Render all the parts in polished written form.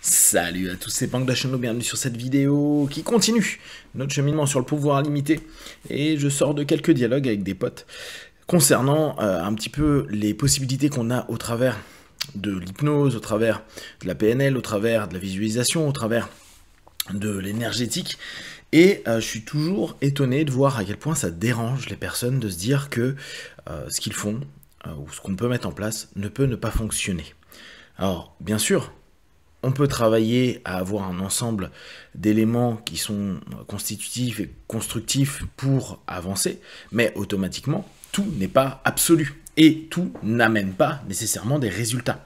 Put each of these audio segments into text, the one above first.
Salut à tous, c'est Pang Dachano, bienvenue sur cette vidéo qui continue notre cheminement sur le pouvoir limité. Et je sors de quelques dialogues avec des potes concernant un petit peu les possibilités qu'on a au travers de l'hypnose, au travers de la PNL, au travers de la visualisation, au travers de l'énergétique. Et je suis toujours étonné de voir à quel point ça dérange les personnes de se dire que ce qu'ils font, ou ce qu'on peut mettre en place, ne peut ne pas fonctionner. Alors, bien sûr, on peut travailler à avoir un ensemble d'éléments qui sont constitutifs et constructifs pour avancer, mais automatiquement, tout n'est pas absolu. Et tout n'amène pas nécessairement des résultats.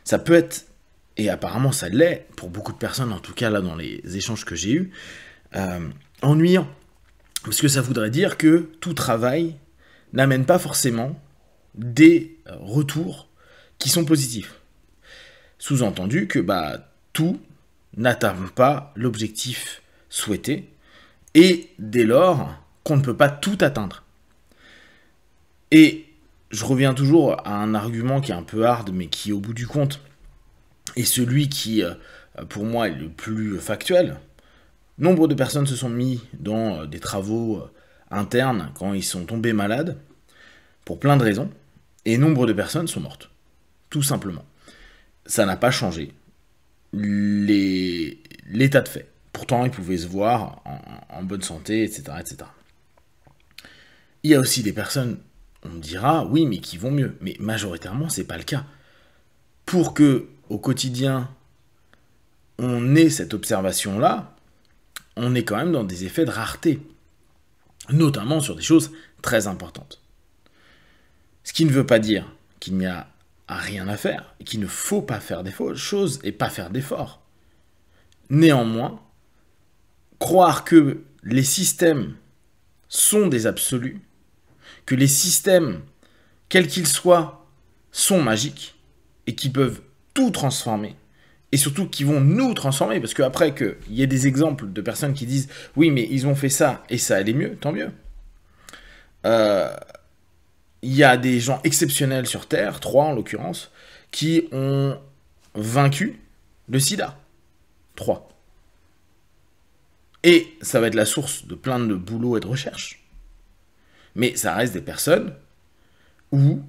Ça peut être, et apparemment ça l'est, pour beaucoup de personnes, en tout cas là dans les échanges que j'ai eus, ennuyant. Parce que ça voudrait dire que tout travail n'amène pas forcément des retours qui sont positifs. Sous-entendu que tout n'atteint pas l'objectif souhaité, et dès lors qu'on ne peut pas tout atteindre. Et je reviens toujours à un argument qui est un peu hard, mais qui au bout du compte est celui qui, pour moi, est le plus factuel. Nombre de personnes se sont mis dans des travaux internes quand ils sont tombés malades, pour plein de raisons, et nombre de personnes sont mortes, tout simplement. Ça n'a pas changé l'état de fait. Pourtant, ils pouvaient se voir en bonne santé, etc., etc. Il y a aussi des personnes, on me dira, oui, mais qui vont mieux. Mais majoritairement, c'est pas le cas. Pour que, au quotidien, on ait cette observation-là, on est quand même dans des effets de rareté. Notamment sur des choses très importantes. Ce qui ne veut pas dire qu'il n'y a rien à faire, et qu'il ne faut pas faire des choses et pas faire d'efforts. Néanmoins, croire que les systèmes sont des absolus, que les systèmes, quels qu'ils soient, sont magiques, et qui peuvent tout transformer, et surtout qui vont nous transformer, parce qu'après qu'il y ait des exemples de personnes qui disent « oui, mais ils ont fait ça, et ça allait mieux, tant mieux ». Il y a des gens exceptionnels sur Terre, 3 en l'occurrence, qui ont vaincu le sida. 3. Et ça va être la source de plein de boulot et de recherche. Mais ça reste des personnes où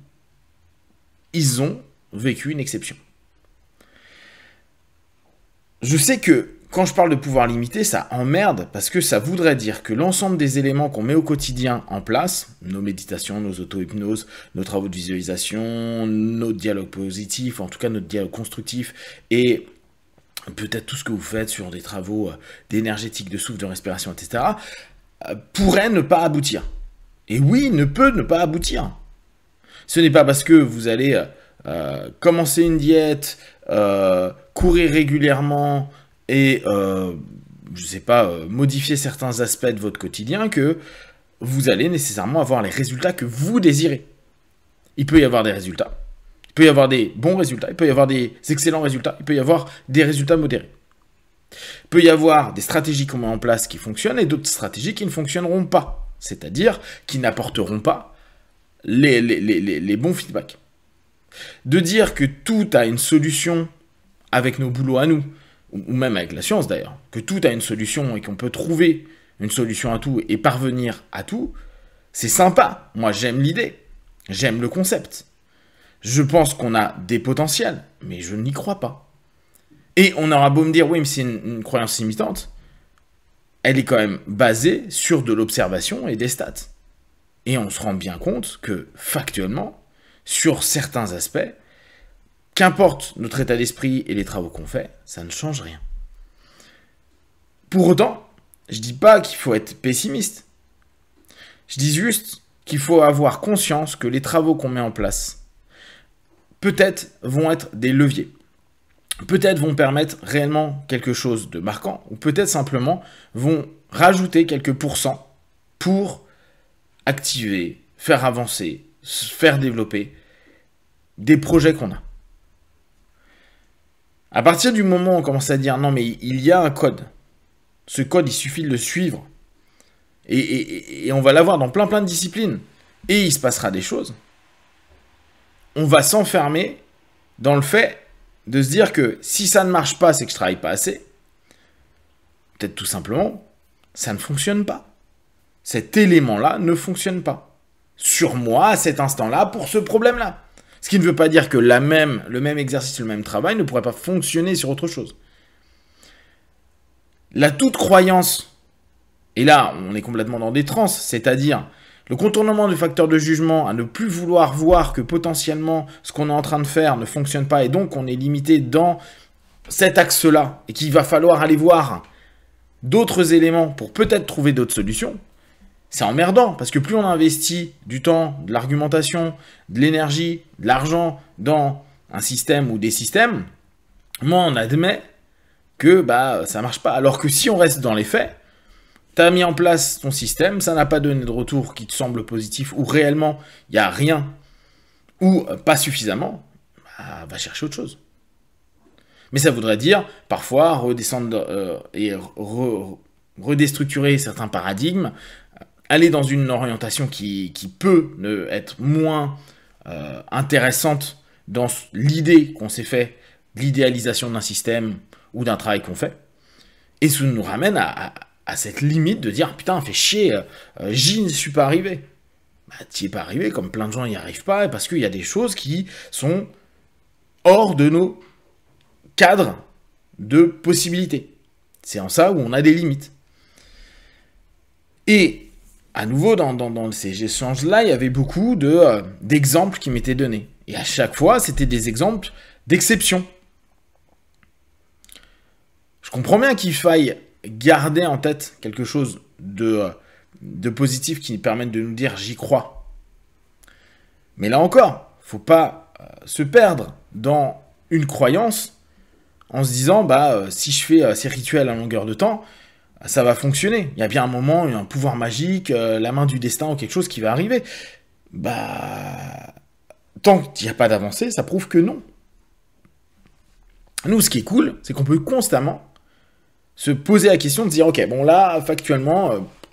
ils ont vécu une exception. Je sais que quand je parle de pouvoir limité, ça emmerde parce que ça voudrait dire que l'ensemble des éléments qu'on met au quotidien en place, nos méditations, nos auto-hypnoses, nos travaux de visualisation, nos dialogues positifs, en tout cas notre dialogue constructif, et peut-être tout ce que vous faites sur des travaux d'énergétique, de souffle, de respiration, etc., pourrait ne pas aboutir. Et oui, ne peut ne pas aboutir. Ce n'est pas parce que vous allez commencer une diète, courir régulièrement, et, je sais pas, modifier certains aspects de votre quotidien, que vous allez nécessairement avoir les résultats que vous désirez. Il peut y avoir des résultats, il peut y avoir des bons résultats, il peut y avoir des excellents résultats, il peut y avoir des résultats modérés. Il peut y avoir des stratégies qu'on met en place qui fonctionnent, et d'autres stratégies qui ne fonctionneront pas, c'est-à-dire qui n'apporteront pas les bons feedbacks. De dire que tout a une solution avec nos boulots à nous, ou même avec la science d'ailleurs, que tout a une solution et qu'on peut trouver une solution à tout et parvenir à tout, c'est sympa. Moi, j'aime l'idée, j'aime le concept. Je pense qu'on a des potentiels, mais je n'y crois pas. Et on aura beau me dire, oui, mais c'est une croyance limitante, elle est quand même basée sur de l'observation et des stats. Et on se rend bien compte que, factuellement, sur certains aspects, qu'importe notre état d'esprit et les travaux qu'on fait, ça ne change rien. Pour autant, je ne dis pas qu'il faut être pessimiste. Je dis juste qu'il faut avoir conscience que les travaux qu'on met en place, peut-être vont être des leviers. Peut-être vont permettre réellement quelque chose de marquant, ou peut-être simplement vont rajouter quelques pourcents pour activer, faire avancer, faire développer des projets qu'on a. À partir du moment où on commence à dire non mais il y a un code, ce code il suffit de le suivre, et on va l'avoir dans plein de disciplines, et il se passera des choses, on va s'enfermer dans le fait de se dire que si ça ne marche pas, c'est que je travaille pas assez. Peut-être tout simplement, ça ne fonctionne pas. Cet élément-là ne fonctionne pas. Sur moi, à cet instant-là, pour ce problème-là. Ce qui ne veut pas dire que le même exercice, le même travail ne pourrait pas fonctionner sur autre chose. La toute croyance, et là, on est complètement dans des transes, c'est-à-dire le contournement du facteur de jugement, à ne plus vouloir voir que potentiellement ce qu'on est en train de faire ne fonctionne pas, et donc on est limité dans cet axe-là, et qu'il va falloir aller voir d'autres éléments pour peut-être trouver d'autres solutions, c'est emmerdant, parce que plus on investit du temps, de l'argumentation, de l'énergie, de l'argent dans un système ou des systèmes, moins on admet que ça marche pas. Alors que si on reste dans les faits, tu as mis en place ton système, ça n'a pas donné de retour qui te semble positif, ou réellement il n'y a rien, ou pas suffisamment, va chercher autre chose. Mais ça voudrait dire, parfois, redescendre et redestructurer certains paradigmes, aller dans une orientation qui peut être moins intéressante dans l'idée qu'on s'est fait, l'idéalisation d'un système ou d'un travail qu'on fait, et ça nous ramène à cette limite de dire « Putain, fait chier, j'y ne suis pas arrivé ». T'y es pas arrivé, comme plein de gens n'y arrivent pas, parce qu'il y a des choses qui sont hors de nos cadres de possibilités. C'est en ça où on a des limites. Et à nouveau, dans ces échanges-là, il y avait beaucoup d'exemples qui m'étaient donnés. Et à chaque fois, c'était des exemples d'exception. Je comprends bien qu'il faille garder en tête quelque chose de positif qui permette de nous dire « j'y crois ». Mais là encore, il ne faut pas se perdre dans une croyance en se disant si je fais ces rituels à longueur de temps, ça va fonctionner. Il y a bien un moment, un pouvoir magique, la main du destin ou quelque chose qui va arriver. Tant qu'il n'y a pas d'avancée, ça prouve que non. Nous, ce qui est cool, c'est qu'on peut constamment se poser la question de dire, ok, bon là, factuellement,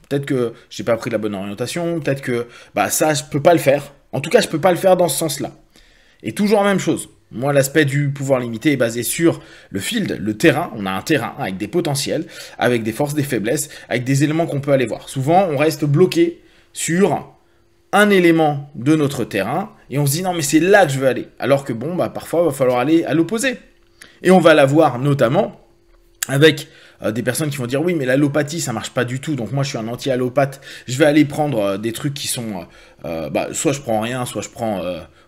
peut-être que j'ai pas pris la bonne orientation, peut-être que ça, je peux pas le faire. En tout cas, je peux pas le faire dans ce sens-là. Et toujours la même chose. Moi, l'aspect du pouvoir limité est basé sur le field, le terrain. On a un terrain avec des potentiels, avec des forces, des faiblesses, avec des éléments qu'on peut aller voir. Souvent, on reste bloqué sur un élément de notre terrain et on se dit non, mais c'est là que je veux aller. Alors que parfois, il va falloir aller à l'opposé. Et on va l'avoir notamment avec des personnes qui vont dire oui, mais l'allopathie, ça marche pas du tout. Donc moi, je suis un anti-allopathe. Je vais aller prendre des trucs qui sont soit je prends rien, soit je prends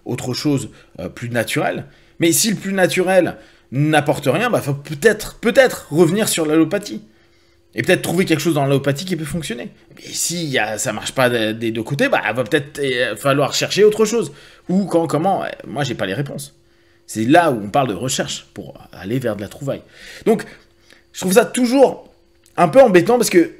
autre chose plus naturel. Mais si le plus naturel n'apporte rien, faut peut-être revenir sur l'allopathie. Et peut-être trouver quelque chose dans l'allopathie qui peut fonctionner. Mais si ça marche pas des deux côtés, va peut-être falloir chercher autre chose. Ou comment, moi j'ai pas les réponses. C'est là où on parle de recherche pour aller vers de la trouvaille. Donc, je trouve ça toujours un peu embêtant parce que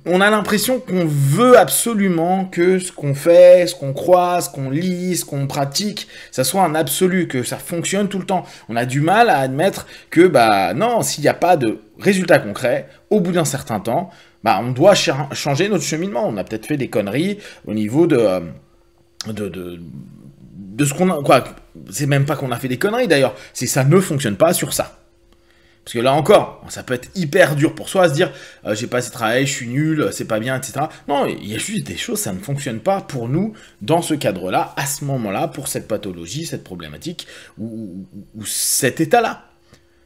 on a l'impression qu'on veut absolument que ce qu'on fait, ce qu'on croit, ce qu'on lit, ce qu'on pratique, ça soit un absolu, que ça fonctionne tout le temps. On a du mal à admettre que, non, s'il n'y a pas de résultat concret, au bout d'un certain temps, on doit changer notre cheminement. On a peut-être fait des conneries au niveau de ce qu'on a... Quoi, c'est même pas qu'on a fait des conneries d'ailleurs, c'est ça ne fonctionne pas sur ça. Parce que là encore, ça peut être hyper dur pour soi à se dire j'ai pas assez travaillé, je suis nul, c'est pas bien, etc. Non, il y a juste des choses, ça ne fonctionne pas pour nous dans ce cadre-là, à ce moment-là, pour cette pathologie, cette problématique ou cet état-là.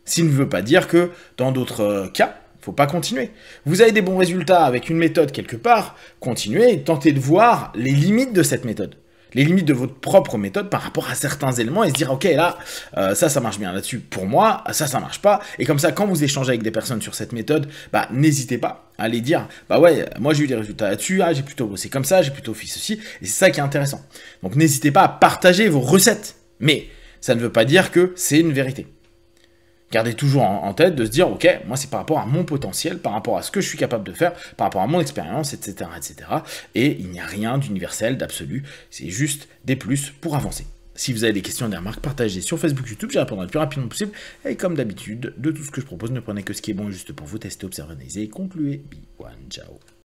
Ce qui ne veut pas dire que dans d'autres cas, il ne faut pas continuer. Vous avez des bons résultats avec une méthode quelque part, continuez et tentez de voir les limites de cette méthode. Les limites de votre propre méthode par rapport à certains éléments et se dire, ok, là, ça marche bien là-dessus pour moi, ça marche pas. Et comme ça, quand vous échangez avec des personnes sur cette méthode, n'hésitez pas à les dire, ouais, moi j'ai eu des résultats là-dessus, j'ai plutôt bossé comme ça, j'ai plutôt fait ceci, et c'est ça qui est intéressant. Donc n'hésitez pas à partager vos recettes, mais ça ne veut pas dire que c'est une vérité. Gardez toujours en tête de se dire, ok, moi c'est par rapport à mon potentiel, par rapport à ce que je suis capable de faire, par rapport à mon expérience, etc., etc. Et il n'y a rien d'universel, d'absolu, c'est juste des plus pour avancer. Si vous avez des questions, des remarques, partagez sur Facebook, YouTube, j'y répondrai le plus rapidement possible. Et comme d'habitude, de tout ce que je propose, ne prenez que ce qui est bon et juste pour vous, testez, observez, analysez et concluez. Be one, ciao.